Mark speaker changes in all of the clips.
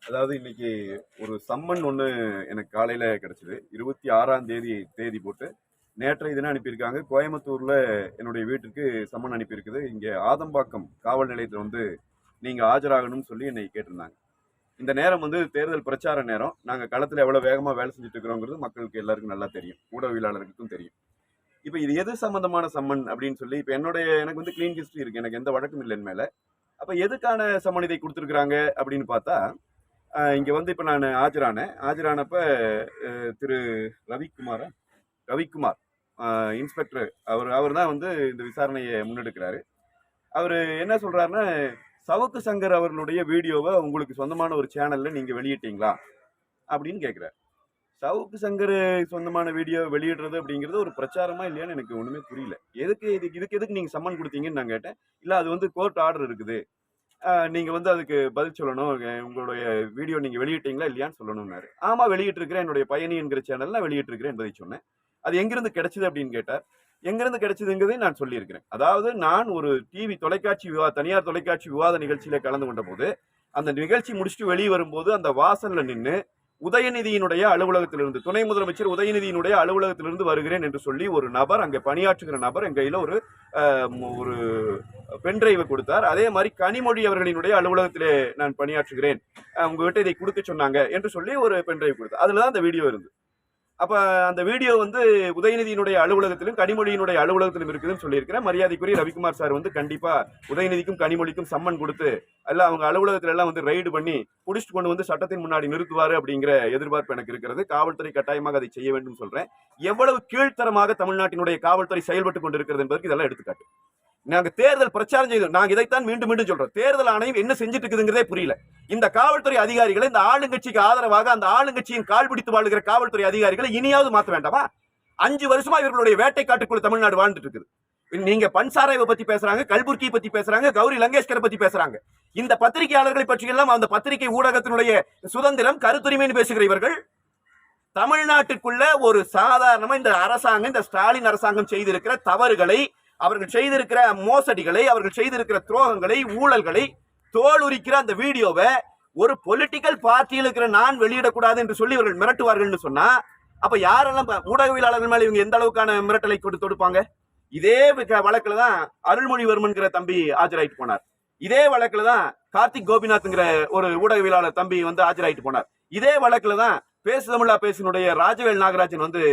Speaker 1: அதாவது இன்னைக்கு ஒரு சம்மன் ஒன்று எனக்கு காலையில் கிடச்சிது. 26ஆம் தேதி போட்டு நேற்றைய தினம் அனுப்பியிருக்காங்க. கோயம்புத்தூரில் என்னுடைய வீட்டுக்கு சம்மன் அனுப்பியிருக்குது. இங்கே ஆதம்பாக்கம் காவல் நிலையத்தில் வந்து நீங்கள் ஆஜராகணும்னு சொல்லி என்னை கேட்டிருந்தாங்க. இந்த நேரம் வந்து தேர்தல் பிரச்சார நேரம். நாங்கள் களத்தில் எவ்வளோ வேகமாக வேலை செஞ்சுட்டு இருக்கிறோங்கிறது மக்களுக்கு எல்லாருக்கும் நல்லா தெரியும், ஊடகவியலாளர்களுக்கும் தெரியும். இப்போ இது எது சம்மந்தமான சம்மன் அப்படின்னு சொல்லி, இப்போ எனக்கு வந்து கிளீன் ஹிஸ்ட்ரி இருக்குது, எனக்கு எந்த வழக்கம் இல்லை என் மேலே. அப்போ எதுக்கான சம்மன் இதை கொடுத்துருக்குறாங்க அப்படின்னு பார்த்தா, இங்கே வந்து இப்போ நான் ஆஜரானப்ப திரு ரவிக்குமார் இன்ஸ்பெக்டர் அவர் தான் வந்து இந்த விசாரணையை முன்னெடுக்கிறாரு. அவர் என்ன சொல்கிறாருன்னா, சவுக்கு சங்கர் அவர்களுடைய வீடியோவை உங்களுக்கு சொந்தமான ஒரு சேனலில் நீங்கள் வெளியிட்டீங்களா அப்படின்னு கேட்குறாரு. சவுக்கு சங்கர் சொந்தமான வீடியோ வெளியிடுறது அப்படிங்கிறது ஒரு பிரச்சாரமா இல்லையான்னு எனக்கு ஒன்றுமே புரியல. இதுக்கு எதுக்கு நீங்கள் சம்மன் கொடுத்தீங்கன்னு நான் கேட்டேன். இல்லை, அது வந்து கோர்ட் ஆர்டர் இருக்குது, நீங்கள் வந்து அதுக்கு பதில் சொல்லணும், உங்களுடைய வீடியோ நீங்கள் வெளியிட்டீங்களா இல்லையான்னு சொல்லணும்னாரு. ஆமாம், வெளியிட்டிருக்கிறேன், என்னுடைய பயணி என்கிற சேனலில் நான் வெளியிட்டிருக்கிறேன் என்பதை சொன்னேன். அது எங்கிருந்து கிடைச்சிது அப்படின்னு கேட்டார். எங்கிருந்து கிடைச்சதுங்கிறதையும் நான் சொல்லியிருக்கிறேன். அதாவது நான் ஒரு தனியார் தொலைக்காட்சி விவாத நிகழ்ச்சியில கலந்து கொண்ட போது, அந்த நிகழ்ச்சி முடிச்சுட்டு வெளியே வரும்போது அந்த வாசல்ல நின்று உதயநிதியினுடைய அலுவலகத்திலிருந்து, துணை முதலமைச்சர் உதயநிதியினுடைய அலுவலகத்திலிருந்து வருகிறேன் என்று சொல்லி ஒரு நபர், அங்கே பணியாற்றுகிற நபர் என் கையில் ஒரு பென்டிரைவை கொடுத்தார். அதே மாதிரி கனிமொழி அவர்களினுடைய அலுவலகத்திலே நான் பணியாற்றுகிறேன், உங்ககிட்ட இதை கொடுக்க சொன்னாங்க என்று சொல்லி ஒரு பென்டிரைவ் கொடுத்தார். அதுல தான் அந்த வீடியோ இருந்து. அப்ப அந்த வீடியோ வந்து உதயநிதியினுடைய அலுவலகத்திலும் கனிமொழியினுடைய அலுவலகத்திலும் இருக்குதுன்னு சொல்லியிருக்கிறேன். மரியாதைக்குரிய ரவிக்குமார் சார் வந்து கண்டிப்பா உதயநிதிக்கும் கனிமொழிக்கும் சம்மன் கொடுத்து எல்லாம் அவங்க அலுவலகத்துல எல்லாம் வந்து ரைடு பண்ணி புடிச்சிட்டு கொண்டு வந்து சட்டத்தின் முன்னாடி நிறுத்துவாரு அப்படிங்கிற எதிர்பார்ப்பு எனக்கு இருக்கிறது. காவல்துறை கட்டாயமாக அதை செய்ய வேண்டும் சொல்றேன். எவ்வளவு கீழ்த்தரமாக தமிழ்நாட்டினுடைய காவல்துறை செயல்பட்டு கொண்டிருக்கிறது என்பதற்கு இதெல்லாம் எடுத்துக்காட்டு. நாங்க தேர்தல் பிரச்சாரம் செய்தோம். நாங்க இதைத்தான் மீண்டும் மீண்டும் சொல்றோம். தேர்தல் ஆணையம் என்ன செஞ்சுட்டு இருக்குதுங்கிறதே புரியல. இந்த காவல்துறை அதிகாரிகளை, இந்த ஆளுங்கட்சிக்கு ஆதரவாக அந்த ஆளுங்கட்சியின் கால் பிடித்து வாழ்கிற காவல்துறை அதிகாரிகளை இனியாவது மாற்ற வேண்டாமா? 5 வருஷமா இவர்களுடைய வேட்டை காட்டுக்குள்ள தமிழ்நாடு வாழ்ந்துட்டு இருக்குது. நீங்க பன்சாராவை பத்தி பேசுறாங்க, கல்புர்கி பத்தி பேசுறாங்க, கௌரி லங்கேஷ்கரை பத்தி பேசுறாங்க. இந்த பத்திரிகையாளர்களை பற்றி எல்லாம் அந்த பத்திரிகை ஊடகத்தினுடைய சுதந்திரம், கருத்துரிமைன்னு பேசுகிற இவர்கள் தமிழ்நாட்டுக்குள்ள ஒரு சாதாரணமா இந்த அரசாங்கம், இந்த ஸ்டாலின் அரசாங்கம் செய்திருக்கிற தவறுகளை, அவர்கள் செய்திருக்கிற மோசடிகளை, அவர்கள் செய்திருக்கிற துரோகங்களை, ஊழல்களை தோலுரிக்கிற அந்த வீடியோவை ஒரு பொலிட்டிக்கல் பார்ட்டியில் இருக்கிற நான் வெளியிடக்கூடாது என்று சொல்லி இவர்கள் மிரட்டுவார்கள் சொன்னா, அப்ப யாரெல்லாம் ஊடகவியலாளர்கள் மேல இவங்க எந்த அளவுக்கான மிரட்டலை கொடுப்பாங்க? இதே வழக்குல தான் அருள்மொழிவர்மன்கிற தம்பி ஆஜராயிட்டு போனார். இதே வழக்குல தான் கார்த்திக் கோபிநாத்ங்கிற ஒரு ஊடகவியலாளர் தம்பி வந்து ஆஜராயிட்டு போனார். இதே வழக்குல தான் பேசு தமிழா பேசினுடைய ராஜவேல் நாகராஜன் வந்து,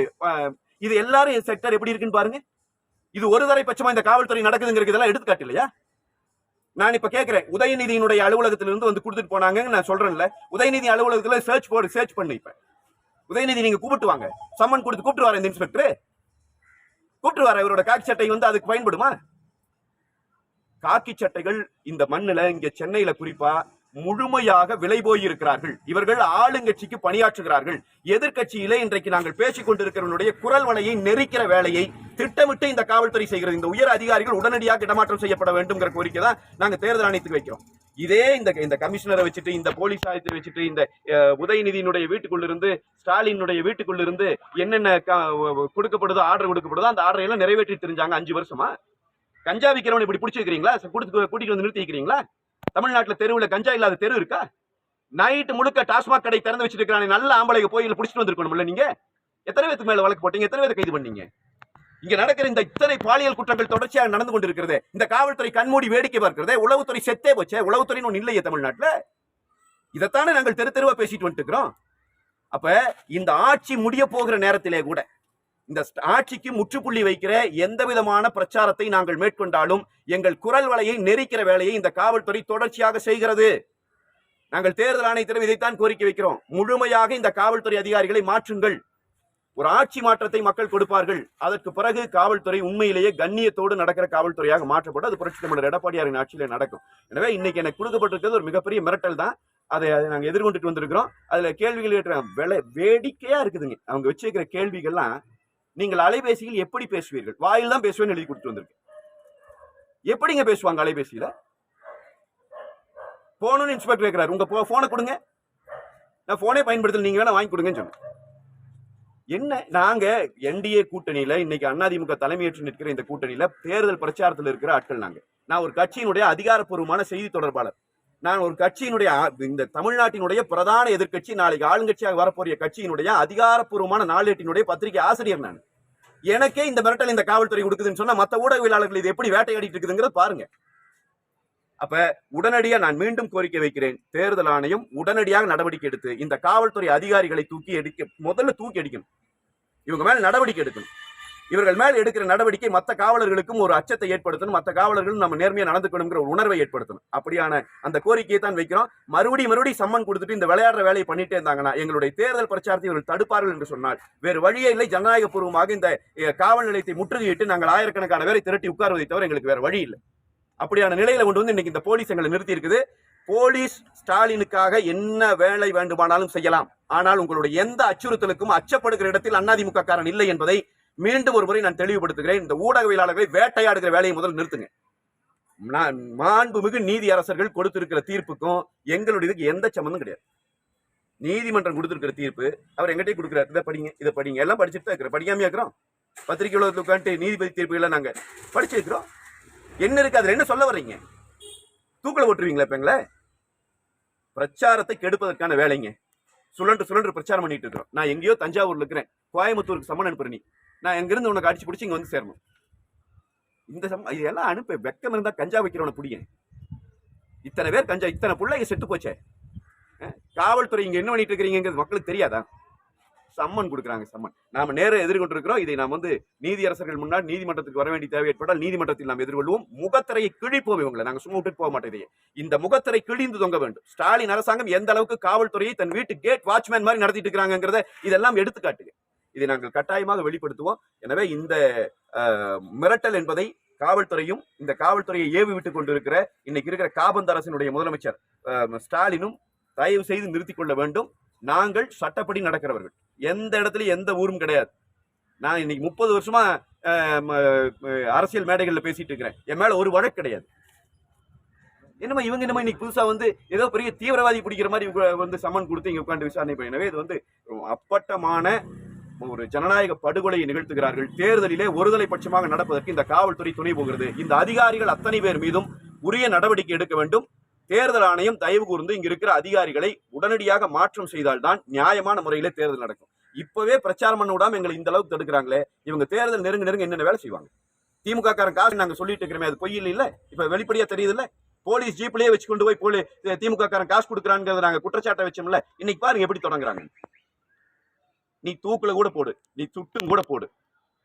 Speaker 1: இது எல்லாரும் செக்டர் எப்படி இருக்குன்னு பாருங்க. இது ஒரு தரை பட்சமா இந்த காவல்துறை நடக்குதுங்கிறது இதெல்லாம் எடுத்துக்காட்டு இல்லையா? நான் இப்ப கேட்கிறேன், உதயநிதியினுடைய அலுவலகத்திலிருந்து வந்து கொடுத்துட்டு போனாங்க நான் சொல்றேன்ல, உதயநிதி அலுவலகத்துல சர்ச் பண்ணு. இப்ப உதயநிதி நீங்க கூப்பிட்டு வாங்க, சம்மன் கொடுத்து கூப்பிட்டு வர இந்த இன்ஸ்பெக்டர் கூப்பிட்டு வர. இவரோட காக்கி சட்டை வந்து அதுக்கு பயன்படுமா? காக்கி சட்டைகள் இந்த மண்ணுல, இங்க சென்னையில குறிப்பா முழுமையாக விலை போயிருக்கிறார்கள். இவர்கள் ஆளுங்கட்சிக்கு பணியாற்றுகிறார்கள். எதிர்கட்சியிலே இன்றைக்கு நாங்கள் பேசிக் கொண்டிருக்கிறவனுடைய குரல் வலையை நெரிக்கிற வேலையை திட்டமிட்டு இந்த காவல்துறை செய்கிறது. இந்த உயர் அதிகாரிகள் உடனடியாக இடமாற்றம் செய்யப்பட வேண்டும் கோரிக்கை தான் நாங்க தேர்தல் ஆணையத்துக்கு வைக்கிறோம். இதே இந்த கமிஷனரை வச்சுட்டு, இந்த போலீஸ் ஆயத்தை வச்சுட்டு, இந்த உதயநிதியினுடைய வீட்டுக்குள்ளிருந்து, ஸ்டாலினுடைய வீட்டுக்குள்ளிருந்து என்னென்ன கொடுக்கப்படுதோ, ஆர்டர் கொடுக்கப்படுதோ, அந்த ஆர்டரை எல்லாம் நிறைவேற்றி தெரிஞ்சாங்க 5 வருஷமா. கஞ்சா விற்கிறவனை இப்படி பிடிச்சிருக்கிறீங்களா? கூட்டிட்டு வந்து நிறுத்திக்கிறீங்களா? தமிழ்நாட்டில் தெருவில் கஞ்சா இல்லாத தெரு இருக்கா? நைட்டு முழுக்க டாஸ்மாக் கடை திறந்து வச்சிட்டு இருக்கிறானே நல்ல ஆம்பளைக்கு போய் பிடிச்சிட்டு வந்திருக்கணும்ல. நீங்க எத்தனை பேருக்கு மேல வழக்கு போட்டீங்க? எத்தனை பேரை கைது பண்ணீங்க? இங்க நடக்கிற இந்த இத்தனை பாலியல் குற்றங்கள் தொடர்ச்சியாக நடந்து கொண்டிருக்கிறது. இந்த காவல்துறை கண்மூடி வேடிக்கை பார்க்கிறதே. உளவுத்துறை செத்தே போச்சே. உளவுத்துறைன்னு ஒண்ணு இல்லையே தமிழ்நாட்டில். இதைத்தானே நாங்கள் தெருவா பேசிட்டு வந்துட்டு இருக்கிறோம். அப்ப இந்த ஆட்சி முடிய போகிற நேரத்திலே கூட இந்த ஆட்சிக்கு முற்றுப்புள்ளி வைக்கிற எந்த விதமான பிரச்சாரத்தை நாங்கள் மேற்கொண்டாலும் எங்கள் குரல் வலையை நெரிக்கிற வேலையை இந்த காவல்துறை தொடர்ச்சியாக செய்கிறது. நாங்கள் தேர்தல் ஆணையத்திடம் இதைத்தான் கோரிக்கை வைக்கிறோம். முழுமையாக இந்த காவல்துறை அதிகாரிகளை மாற்றுங்கள். ஒரு ஆட்சி மாற்றத்தை மக்கள் கொடுப்பார்கள். அதற்கு பிறகு காவல்துறை உண்மையிலேயே கண்ணியத்தோடு நடக்கிற காவல்துறையாக மாற்றப்படும். அது புரட்சி தமிழர் எடப்பாடியாரின் ஆட்சியில நடக்கும். எனவே இன்னைக்கு எனக்கு கொடுக்கப்பட்டிருக்கிறது ஒரு மிகப்பெரிய மிரட்டல் தான். அதை நாங்கள் எதிர்கொண்டுட்டு வந்திருக்கிறோம். அதுல கேள்விகள் ஏற்ற வேடிக்கையா இருக்குதுங்க. அவங்க வச்சிருக்கிற கேள்விகள்லாம், நீங்கள் அலைபேசியில் எப்படி பேசுவீர்கள்? வாயில் தான் பேசுவேன்னு எழுதி கொடுத்து வந்திருக்கு. எப்படிங்க பேசுவாங்க அலைபேசியில? போனுன்னு இன்ஸ்பெக்டர் கேட்கிறார், உங்க போனை கொடுங்க, நான் போனே பயன்படுத்தல, நீங்க வேணா வாங்கி கொடுங்கன்னு சொன்னேன். என்ன நாங்க என்டிஏ கூட்டணியில இன்னைக்கு அதிமுக தலைமையேற்று நிற்கிற இந்த கூட்டணியில தேர்தல் பிரச்சாரத்தில் இருக்கிற ஆட்கள் நாங்க. நான் ஒரு கட்சியினுடைய அதிகாரப்பூர்வமான செய்தி தொடர்பாளர். நான் ஒரு கட்சியினுடைய இந்த தமிழ்நாட்டினுடைய பிரதான எதிர்க்கட்சி, நாளைக்கு ஆளுங்கட்சியாக வரப்போறிய கட்சியினுடைய அதிகாரப்பூர்வமான நாளேட்டினுடைய பத்திரிகை ஆசிரியர் நான். எனக்கே இந்த மிரட்டல் இந்த காவல்துறை கொடுக்குதுன்னு சொன்னா மத்த ஊடகவியலாளர்கள் இது எப்படி வேட்டையாடிட்டு இருக்குதுங்கிறத பாருங்க. அப்ப உடனடியா நான் மீண்டும் கோரிக்கை வைக்கிறேன், தேர்தல் ஆணையம் உடனடியாக நடவடிக்கை எடுத்து இந்த காவல்துறை அதிகாரிகளை முதல்ல தூக்கி அடிக்கணும். இவங்க மேல நடவடிக்கை எடுக்கணும். இவர்கள் மேல் எடுக்கிற நடவடிக்கை மற்ற காவலர்களுக்கும் ஒரு அச்சத்தை ஏற்படுத்தணும், மற்ற காவலர்களும் நம்ம நேர்மையா நடந்துக்கணுங்கிற ஒரு உணர்வை ஏற்படுத்தணும். அப்படியான அந்த கோரிக்கையை தான் வைக்கிறோம். மறுபடியும் சம்மன் கொடுத்துட்டு இந்த விளையாடுற வேலையை பண்ணிட்டே இருந்தாங்கன்னா எங்களுடைய தேர்தல் பிரச்சாரத்தை இவர்கள் தடுப்பார்கள் என்று சொன்னால் வேறு வழியே இல்லை. ஜனநாயக பூர்வமாக இந்த காவல் நிலையத்தை முற்றுகையிட்டு நாங்கள் ஆயிரக்கணக்கான பேரை திரட்டி உட்கார்வதை தவிர எங்களுக்கு வேற வழி இல்லை. அப்படியான நிலையில கொண்டு வந்து இன்னைக்கு இந்த போலீஸ் எங்களை நிறுத்தி இருக்குது. போலீஸ் ஸ்டாலினுக்காக என்ன வேலை வேண்டுமானாலும் செய்யலாம், ஆனால் உங்களுடைய எந்த அச்சுறுத்தலுக்கும் அச்சப்படுகிற இடத்தில் அதிமுக காரன் இல்லை என்பதை மீண்டும் ஒரு முறை நான் தெளிவுபடுத்துகிறேன். இந்த ஊடகவியலாளர்களை வேட்டையாடுகிற வேலையை முதல் நிறுத்துங்க. மாண்புமிகு நீதி அரசர்கள் கொடுத்திருக்கிற தீர்ப்புக்கும் எங்களுடைய எந்த சம்பந்தம் கிடையாது. நீதிமன்றம் கொடுத்திருக்கிற தீர்ப்பு அவர் எங்கிட்டே கொடுக்கிறார். இதை படிங்க எல்லாம் படிச்சுட்டு தான் இருக்கிறோம். படிக்காம இருக்கிறோம். பத்திரிகை உலகத்தில் உட்காந்து நீதிபதி தீர்ப்புகளை நாங்க படிச்சு வைக்கிறோம். என்ன இருக்கு அதுல? என்ன சொல்ல வர்றீங்க? தூக்கல ஓட்டுருவீங்களா? இப்ப பிரச்சாரத்தை கெடுப்பதற்கான வேலைங்க. சுழன்று பிரச்சாரம் பண்ணிட்டு இருக்கிறோம். நான் எங்கேயோ தஞ்சாவூர்ல இருக்கிறேன், கோயம்புத்தூருக்கு சம்மன் அனுப்புற நீ, நான் எங்கிருந்து உனக்கு அடிச்சு பிடிச்சி இங்க வந்து சேரணும். இதெல்லாம் அனுப்ப வெக்கம் இருந்தா கஞ்சா வைக்கிறவன புடிங்க. இத்தனை பேர் கஞ்சா, இத்தனை பிள்ளைங்க செத்து போச்சே. காவல்துறை இங்க என்ன பண்ணிட்டு இருக்கிறீங்கிறது மக்களுக்கு தெரியாதா? சம்மன் கொடுக்குறாங்க. சம்மன் நாம நேரம் எதிர்கொண்டிருக்கிறோம். இதை நாம் நீதியரசர்கள் முன்னாடி நீதிமன்றத்துக்கு வர வேண்டிய தேவை ஏற்பட்டால் நீதிமன்றத்தில் நாம் எதிர்கொள்வோம். முகத்திரையை கிழிப்போம். இவங்களை நாங்க சும்மா விட்டுட்டு போக மாட்டோம். இந்த முகத்திரை கிழிந்து தொங்க வேண்டும். ஸ்டாலின் அரசாங்கம் எந்த அளவுக்கு காவல்துறையை தன் வீட்டு கேட் வாட்ச்மேன் மாதிரி நடத்திட்டு இருக்கிறாங்கிறத இதெல்லாம் எடுத்துக்காட்டுங்க. இதை நாங்கள் கட்டாயமாக வெளிப்படுத்துவோம். எனவே இந்த மிரட்டல் என்பதை காவல்துறையும் இந்த காவல்துறையை ஏவி விட்டுக் கொண்டிருக்கிற இன்னைக்கு இருக்கிற காபந்து அரசினுடைய முதலமைச்சர் ஸ்டாலினும் தயவு செய்து நிறுத்திக் கொள்ள வேண்டும். நாங்கள் சட்டப்படி நடக்கிறவர்கள். எந்த இடத்துலயும் எந்த ஊரும் கிடையாது. நான் இன்னைக்கு 30 வருஷமா அரசியல் மேடைகள்ல பேசிட்டு இருக்கிறேன். என் மேல ஒரு வழக்கு கிடையாது. என்னமா இவங்க என்னமா இன்னைக்கு புதுசா ஏதோ பெரிய தீவிரவாதி பிடிக்கிற மாதிரி சம்மன் கொடுத்து இங்க உட்காந்து விசாரணை பண்ணி. எனவே இது அப்பட்டமான ஒரு ஜனநாயக படுகொலையை நிகழ்த்துகிறார்கள். தேர்தலிலே ஒருதலை பட்சமாக நடப்பதற்கு இந்த காவல்துறை துணை போகிறது. இந்த அதிகாரிகள் அத்தனை பேர் மீதும் உரிய நடவடிக்கை எடுக்க வேண்டும். தேர்தல் ஆணையம் தயவு கூர்ந்து இங்க இருக்கிற அதிகாரிகளை உடனடியாக மாற்றம் செய்தால்தான் நியாயமான முறையிலே தேர்தல் நடக்கும். இப்பவே பிரச்சாரம் பண்ண விடாம எங்களை இந்த அளவுக்கு தடுக்கிறாங்களே, இவங்க தேர்தல் நெருங்க என்னென்ன வேலை செய்வாங்க? திமுக காரன் காசு நாங்க சொல்லிட்டு இருக்கிறோமே, அது பொய் இல்ல? இப்ப வெளிப்படையா தெரியுது இல்ல? போலீஸ் ஜீப்லயே வச்சு கொண்டு போய் திமுக காரன் காசு கொடுக்குறாங்கிறத நாங்க குற்றச்சாட்டை வச்சோம்ல. இன்னைக்கு பாருங்க எப்படி தொடங்குறாங்க. நீ தூக்குல கூட போடு, நீ சுட்டும் கூட போடு,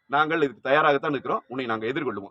Speaker 1: நாங்கள் இதுக்கு தயாராகத்தான் இருக்கிறோம். உன்னை நாங்கள் எதிர்கொள்வோம்.